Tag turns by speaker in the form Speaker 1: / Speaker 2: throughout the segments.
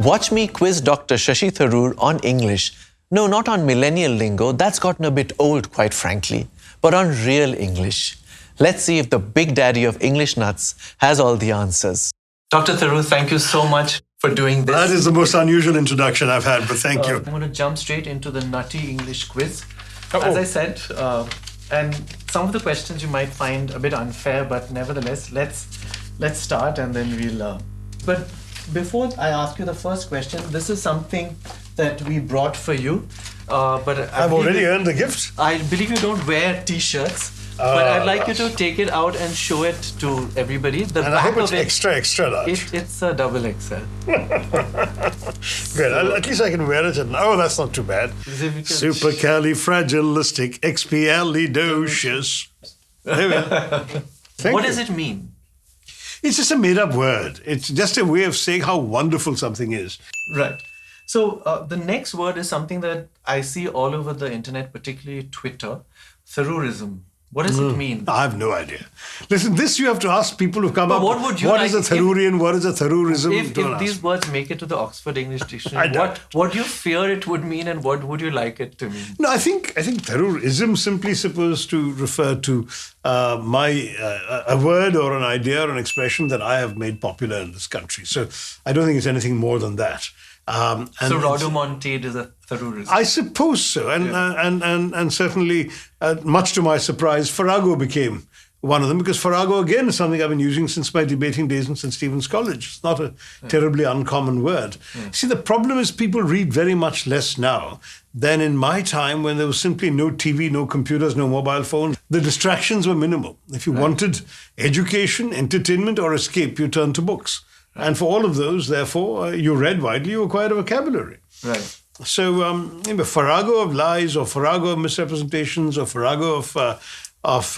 Speaker 1: Watch me quiz Dr. Shashi Tharoor on English. No, not on millennial lingo. That's gotten a bit old, quite frankly. But on real English. Let's see if the big daddy of English nuts has all the answers. Dr. Tharoor, thank you so much for doing this.
Speaker 2: That is the most unusual introduction I've had, but thank you.
Speaker 1: I'm going to jump straight into the nutty English quiz. As I said, and some of the questions you might find a bit unfair, but nevertheless, let's start and then we'll... But before I ask you the first question, this is something that we brought for you. But
Speaker 2: I've already earned the gift.
Speaker 1: I believe you don't wear t-shirts. But I'd like you to take it out and show it to everybody. The
Speaker 2: and
Speaker 1: back
Speaker 2: I hope it's
Speaker 1: of it,
Speaker 2: extra large.
Speaker 1: It's a double XL.
Speaker 2: Good. At least I can wear it. And that's not too bad. Supercalifragilisticexpialidocious. There we are.
Speaker 1: What does it mean?
Speaker 2: It's just a made-up word. It's just a way of saying how wonderful something is.
Speaker 1: Right. So the next word is something that I see all over the internet, particularly Twitter. Tharoorism. What does it mean?
Speaker 2: I have no idea. Listen, this you have to ask people who've come up.
Speaker 1: What would you
Speaker 2: what
Speaker 1: like
Speaker 2: is a Tharoorian? What is a Tharoorism?
Speaker 1: If these words make it to the Oxford English Dictionary,
Speaker 2: I
Speaker 1: what do you fear it would mean and what would you like it to mean?
Speaker 2: No, I think Tharoorism simply supposed to refer to a word or an idea or an expression that I have made popular in this country. So I don't think it's anything more than that.
Speaker 1: So rhodomontade is a Tharoorism.
Speaker 2: I suppose so, and certainly, much to my surprise, farrago became one of them, because farrago again is something I've been using since my debating days in St. Stephen's College. It's not a terribly uncommon word. See, the problem is people read very much less now than in my time, when there was simply no TV, no computers, no mobile phones. The distractions were minimal. If you wanted education, entertainment, or escape, you turned to books. And for all of those, therefore, you read widely, you acquired a vocabulary.
Speaker 1: Right.
Speaker 2: So, farrago of lies, or farrago of misrepresentations, or farrago of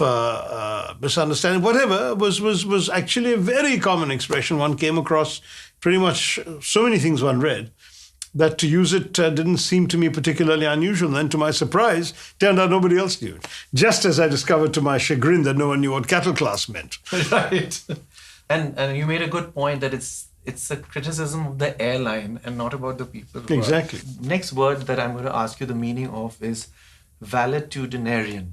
Speaker 2: misunderstanding, whatever, was actually a very common expression. One came across pretty much so many things one read, that to use it didn't seem to me particularly unusual. And then, to my surprise, turned out nobody else knew it. Just as I discovered to my chagrin that no one knew what cattle class meant.
Speaker 1: Right. And you made a good point that it's a criticism of the airline and not about the people.
Speaker 2: Exactly.
Speaker 1: Next word that I'm going to ask you the meaning of is valetudinarian.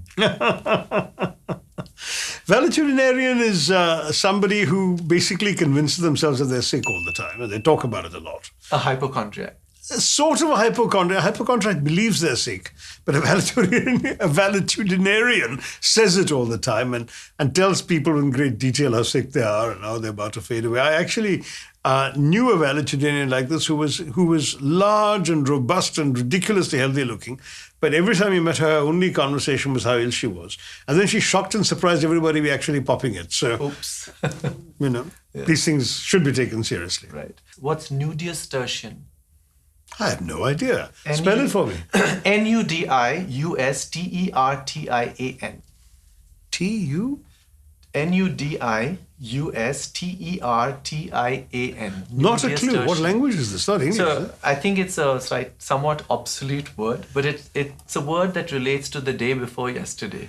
Speaker 2: Valetudinarian is somebody who basically convinces themselves that they're sick all the time, and they talk about it a lot.
Speaker 1: A hypochondriac.
Speaker 2: Sort of a hypochondriac. A hypochondriac believes they're sick, but a valetudinarian says it all the time and tells people in great detail how sick they are and how they're about to fade away. I actually knew a valetudinarian like this who was large and robust and ridiculously healthy looking, but every time you met her, her only conversation was how ill she was. And then she shocked and surprised everybody by actually popping it. So,
Speaker 1: oops.
Speaker 2: These things should be taken seriously.
Speaker 1: Right. What's nudiustertian?
Speaker 2: I have no idea. Spell it for me.
Speaker 1: Nudiustertian.
Speaker 2: T-U?
Speaker 1: Nudiustertian.
Speaker 2: Not a clue. What language is this? Not English.
Speaker 1: So I think it's a somewhat obsolete word, but it's a word that relates to the day before yesterday.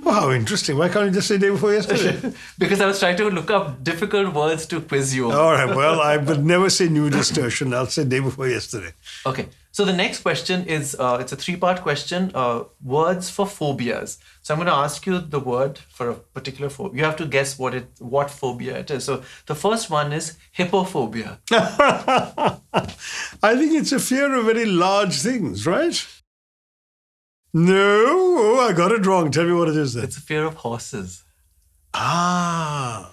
Speaker 2: Oh, how interesting. Why can't you just say day before yesterday?
Speaker 1: Because I was trying to look up difficult words to quiz you on.
Speaker 2: All right. Well, I would never say nudiustertian. I'll say day before yesterday.
Speaker 1: Okay. So the next question is, it's a three-part question, words for phobias. So I'm going to ask you the word for a particular phobia. You have to guess what phobia it is. So the first one is hippophobia.
Speaker 2: I think it's a fear of very large things, right? No, I got it wrong. Tell me what it is then.
Speaker 1: It's a fear of horses.
Speaker 2: The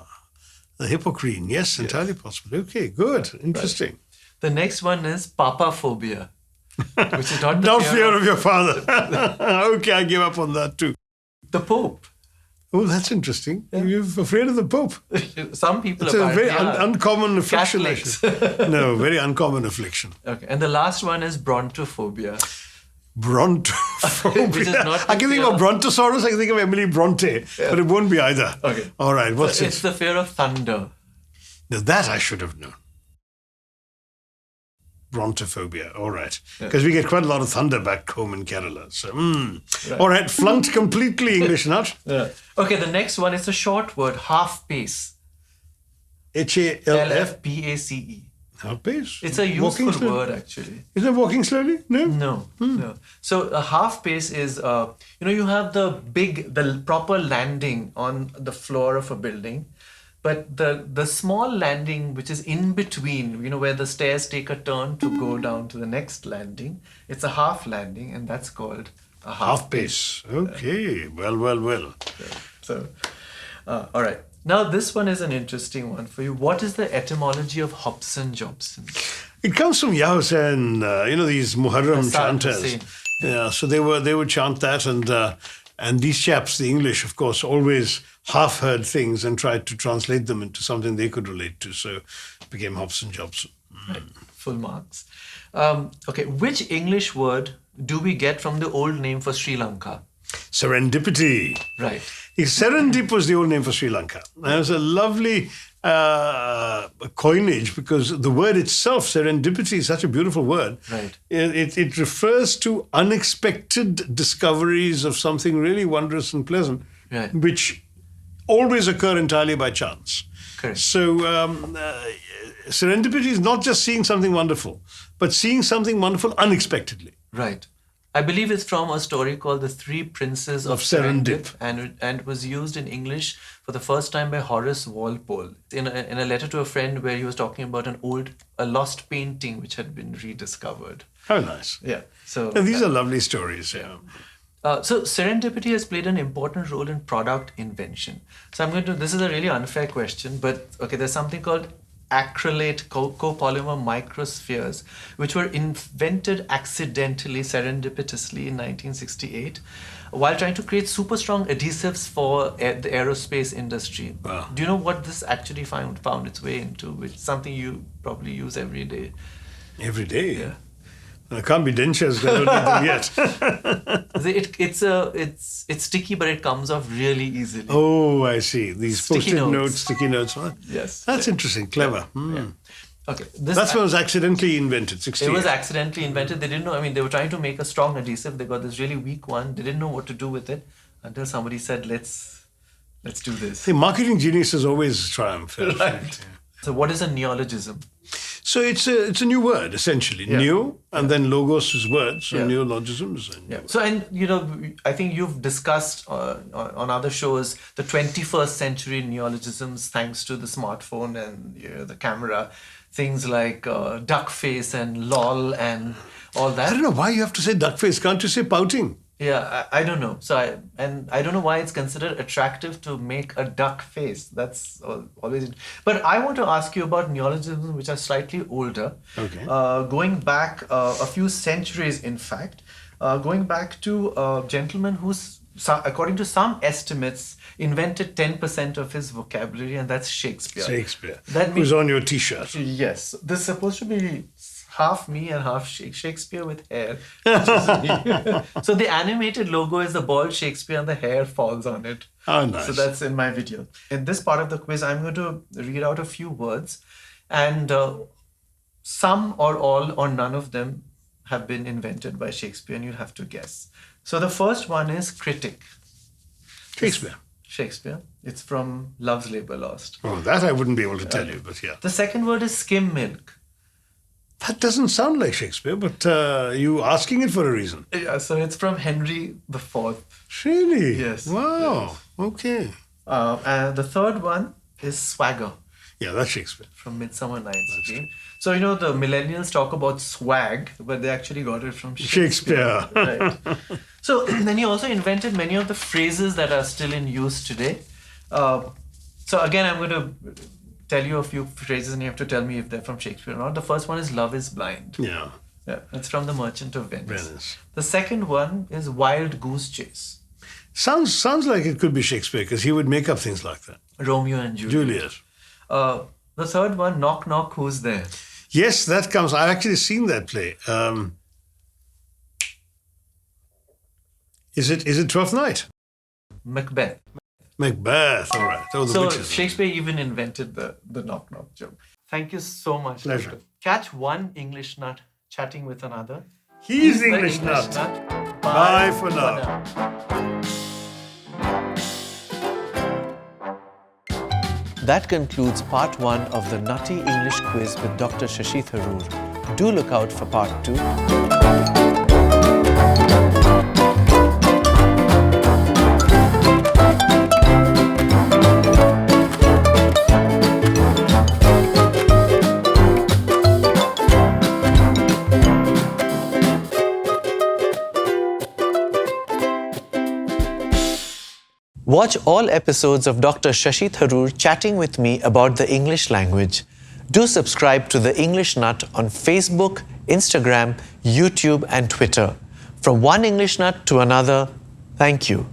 Speaker 2: hippocrene. Yes, entirely possible. Okay, good. Interesting.
Speaker 1: Right. The next one is papaphobia, which is not
Speaker 2: the fear of your father. Okay, I give up on that too.
Speaker 1: The Pope.
Speaker 2: Oh, that's interesting. Yeah. You're afraid of the Pope.
Speaker 1: Some people
Speaker 2: it's a very uncommon affliction. No, very uncommon affliction.
Speaker 1: Okay, and the last one is brontophobia.
Speaker 2: Brontophobia. Which is not I can think of Brontosaurus, I can think of Emily Bronte, but it won't be either.
Speaker 1: Okay.
Speaker 2: All right, what's it?
Speaker 1: It's the fear of thunder.
Speaker 2: Now that I should have known. Brontophobia, all right. Because we get quite a lot of thunder back home in Kerala. So, right. All right, flunked completely, English nut.
Speaker 1: Okay, the next one is a short word, half-pace.
Speaker 2: H-A-L-F?
Speaker 1: L-F-P-A-C-E.
Speaker 2: Half pace.
Speaker 1: It's a useful word, actually.
Speaker 2: Is it walking slowly? No?
Speaker 1: No. So a half pace is, you have the proper landing on the floor of a building, but the small landing which is in between, where the stairs take a turn to go down to the next landing, it's a half landing, and that's called a half pace.
Speaker 2: Okay. Well.
Speaker 1: So, all right. Now, this one is an interesting one for you. What is the etymology of Hobson Jobson?
Speaker 2: It comes from Yahusen, these Muharram chanters. Yeah, so they would chant that, and these chaps, the English, of course, always half heard things and tried to translate them into something they could relate to. So it became Hobson Jobson.
Speaker 1: Right. Full marks. Okay, which English word do we get from the old name for Sri Lanka?
Speaker 2: Serendipity.
Speaker 1: Right.
Speaker 2: Serendip was the old name for Sri Lanka. And it was a lovely coinage because the word itself, serendipity, is such a beautiful word.
Speaker 1: Right.
Speaker 2: It refers to unexpected discoveries of something really wondrous and pleasant,
Speaker 1: right,
Speaker 2: which always occur entirely by chance.
Speaker 1: Correct.
Speaker 2: So serendipity is not just seeing something wonderful, but seeing something wonderful unexpectedly.
Speaker 1: Right. I believe it's from a story called The Three Princes of Serendip, and it was used in English for the first time by Horace Walpole in a letter to a friend where he was talking about a lost painting which had been rediscovered.
Speaker 2: How nice.
Speaker 1: Yeah. So
Speaker 2: and these are lovely stories. Yeah.
Speaker 1: So serendipity has played an important role in product invention. So this is a really unfair question, but okay, there's something called acrylate copolymer microspheres, which were invented accidentally, serendipitously in 1968, while trying to create super strong adhesives for the aerospace industry.
Speaker 2: Wow.
Speaker 1: Do you know what this actually found its way into? Which is something you probably use every day.
Speaker 2: Every day?
Speaker 1: Yeah.
Speaker 2: It can't be dentures, they don't need them yet.
Speaker 1: It's sticky, but it comes off really easily.
Speaker 2: Oh, I see. These
Speaker 1: Sticky
Speaker 2: post-it
Speaker 1: notes.
Speaker 2: notes, sticky notes. Huh?
Speaker 1: Yes.
Speaker 2: That's interesting, clever.
Speaker 1: Yeah. Okay.
Speaker 2: That's what was accidentally invented, 68.
Speaker 1: It was accidentally invented. They didn't know. I mean, they were trying to make a strong adhesive. They got this really weak one. They didn't know what to do with it until somebody said, let's do this.
Speaker 2: The marketing geniuses always triumph.
Speaker 1: Right.
Speaker 2: Yeah.
Speaker 1: So what is a neologism?
Speaker 2: So it's a new word, essentially.
Speaker 1: Yeah.
Speaker 2: New, and then logos is words, so
Speaker 1: Yeah.
Speaker 2: neologisms. And
Speaker 1: Yeah. So, I think you've discussed on other shows the 21st century neologisms thanks to the smartphone and the camera. Things like duck face and lol and all that.
Speaker 2: I don't know why you have to say duck face. Can't you say pouting?
Speaker 1: Yeah, I don't know. So I don't know why it's considered attractive to make a duck face. That's always. But I want to ask you about neologisms which are slightly older.
Speaker 2: Okay.
Speaker 1: Going back a few centuries, in fact, going back to a gentleman who's, according to some estimates, invented 10% of his vocabulary, and that's Shakespeare.
Speaker 2: Shakespeare.
Speaker 1: That
Speaker 2: Who's on your T-shirt.
Speaker 1: Yes, this is supposed to be half me and half Shakespeare with hair. Which is me. So the animated logo is the bald Shakespeare and the hair falls on it.
Speaker 2: Oh, nice.
Speaker 1: So that's in my video. In this part of the quiz, I'm going to read out a few words, and some or all or none of them have been invented by Shakespeare, and you'll have to guess. So the first one is critic. Shakespeare. It's from Love's Labour Lost.
Speaker 2: Oh, that I wouldn't be able to tell you, but yeah.
Speaker 1: The second word is skim milk.
Speaker 2: That doesn't sound like Shakespeare, but you asking it for a reason.
Speaker 1: Yeah, so it's from Henry IV.
Speaker 2: Really?
Speaker 1: Yes.
Speaker 2: Wow.
Speaker 1: Yes.
Speaker 2: Okay.
Speaker 1: And the third one is swagger.
Speaker 2: Yeah, that's Shakespeare.
Speaker 1: From Midsummer Night's Dream. So, the millennials talk about swag, but they actually got it from Shakespeare. Right. So, then he also invented many of the phrases that are still in use today. So, again, I'm going to tell you a few phrases and you have to tell me if they're from Shakespeare or not. The first one is love is blind.
Speaker 2: Yeah.
Speaker 1: Yeah, it's from The Merchant of Venice. The second one is wild goose chase.
Speaker 2: Sounds like it could be Shakespeare because he would make up things like that.
Speaker 1: Romeo and Juliet. The third one, knock knock, who's there?
Speaker 2: Yes, that comes. I've actually seen that play. Is it Twelfth Night?
Speaker 1: Macbeth.
Speaker 2: Macbeth, all right. Oh, the
Speaker 1: So
Speaker 2: witches.
Speaker 1: Shakespeare even invented the knock knock joke. Thank you so much.
Speaker 2: Pleasure.
Speaker 1: Doctor. Catch one English nut chatting with another.
Speaker 2: He's the English nut. Bye for now.
Speaker 1: That concludes part 1 of the Nutty English Quiz with Dr. Shashi Tharoor. Do look out for part 2. Watch all episodes of Dr. Shashi Tharoor chatting with me about the English language. Do subscribe to The English Nut on Facebook, Instagram, YouTube and Twitter. From one English nut to another, thank you.